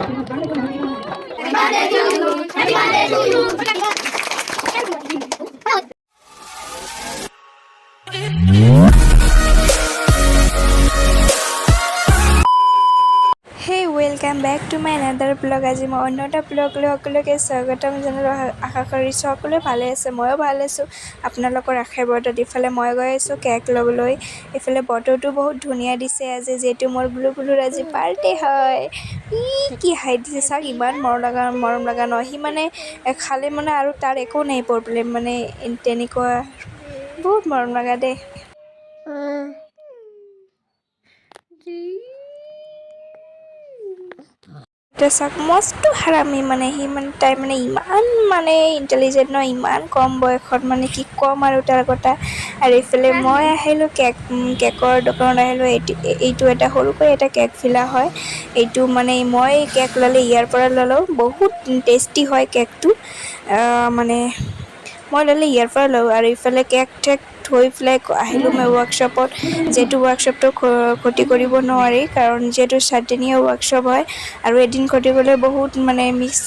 Hey, welcome back to my another vlog. আজি মই অন্য এটা ব্লগ লৈ সকলোকে স্বাগতম জনালো। আশা কৰিছোঁ সকলোৱে ভালে আছে, ময়ো ভাল আছোঁ। আপোনালোকৰ আশীৰ্বাদত ইফালে মই গৈ আছোঁ কেক ল'বলৈ। ইফালে বতৰটো বহুত ধুনীয়া দিছে আজি, যিহেতু মোৰ বুলুৰ আজি বাৰ্থডে হয়। কি হাই দিছে চাওক, ইমান মৰম লগা নহয়। সি মানে খালে মানে আৰু তাৰ একো নাই প্ৰব্লেম, মানে তেনেকুৱা বহুত মৰম লগা দেই। চাওক মস্ত হাৰামি, মানে সি মানে তাই মানে ইমান মানে ইণ্টেলিজেণ্ট ন, ইমান কম বয়সত, মানে কি ক'ম আৰু তাৰ কথা। আৰু ইফালে মই আহিলোঁ কেকৰ দোকানত আহিলোঁ। এইটো এটা সৰুকৈ এটা কেক ফিলা হয়। এইটো মানে মই কেক ল'লে ইয়াৰ পৰা ল'লোঁ, বহুত টেষ্টি হয় কেকটো। মানে মই ল'লে ইয়াৰ পৰা লওঁ। আৰু ইফালে কেক থৈ পেলাই আহিলোঁ মই ৱৰ্কশ্বপত, যিহেতু ৱৰ্কশ্বপটো ক্ষতি কৰিব নোৱাৰি, কাৰণ যিহেতু 7দিনীয়া ৱৰ্কশ্বপ হয় আৰু এদিন ক্ষতি কৰিলে বহুত মানে মিক্স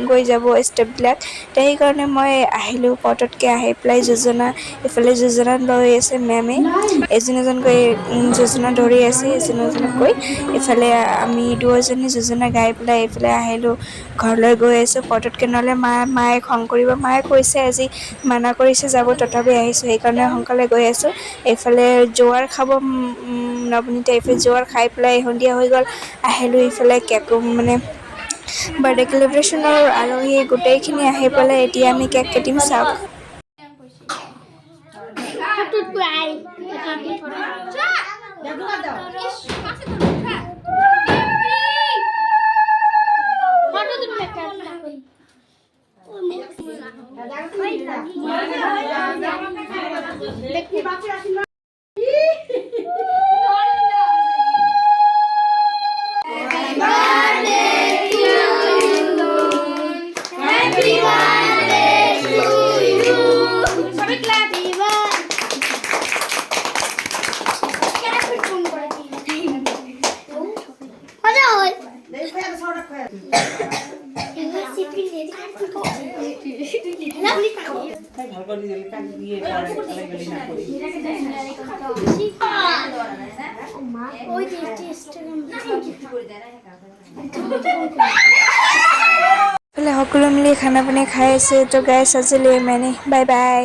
গৈ যাব ষ্টেপবিলাক। সেইকাৰণে মই আহিলোঁ পটতকৈ আহি পেলাই ইফালে যোজনা লৈ আছে মেমে, এজনকৈ যোজনা ধৰি আছে এজনকৈ। ইফালে আমি দুয়োজনী যোজনা গাই পেলাই এইফালে আহিলোঁ, ঘৰলৈ গৈ আছোঁ পটতকৈ, নহ'লে মায়ে খং কৰিব। মায়ে কৈছে আজি মানা কৰিছে যাব, তথাপি আহিছোঁ, সেইকাৰণে সোনকালে গৈ আছোঁ। এইফালে জোৱাৰ খাব নৱনীতা, এইফালে জোৱাৰ খাই পেলাই সন্ধিয়া হৈ গ'ল। আহিলোঁ ইফালে কেক মানে বাৰ্থডে চেলিব্ৰেশ্যনৰ আলহী গোটেইখিনি আহি পেলাই এতিয়া আমি কেক কাটিম চাওক। সকলো মিলি খানা পানী খাই আছে। তো গাইছ আজিলৈ ইমানেই, বাই বাই।